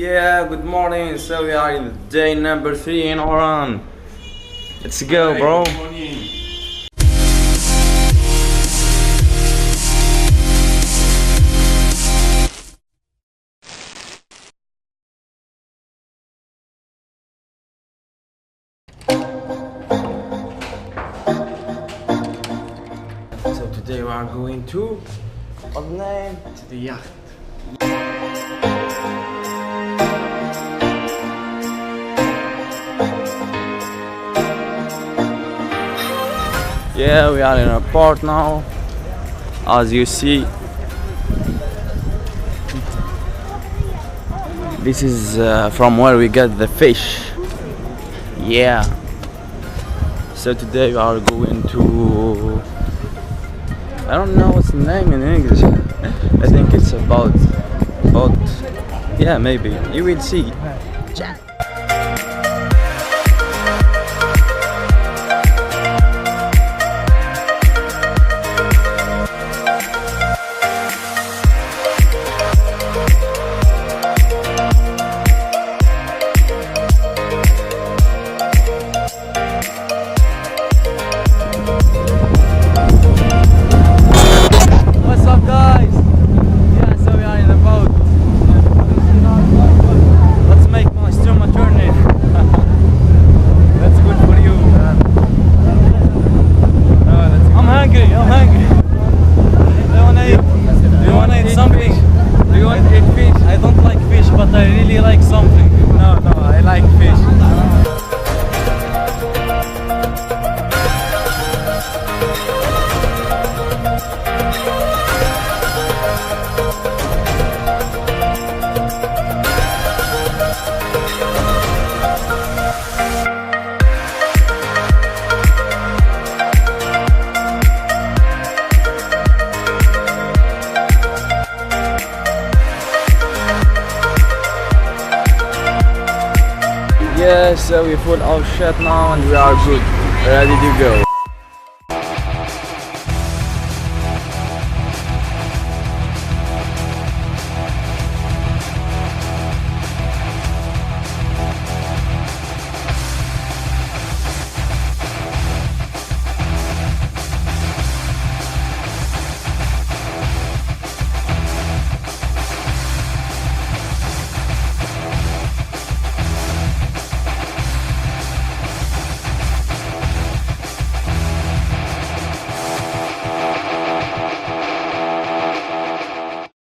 Yeah, good morning. So we are in day number 3 in Oran. Let's go, bro. Good morning. So today we are going to what's the name? To the yacht. Yeah, we are in a port now. As you see, this is from where we get the fish. Yeah. So today we are going to, I don't know what's the name in English. I think it's about, yeah, maybe. You will see. What's up, guys? Yeah, so we are in the boat. Let's make my stomach journey. That's good for you. I'm hungry. Do you wanna eat something? Do you want to eat fish? I don't like fish, but I really like something. No, I like fish. Yeah, so we put our shit now and we are good, ready to go.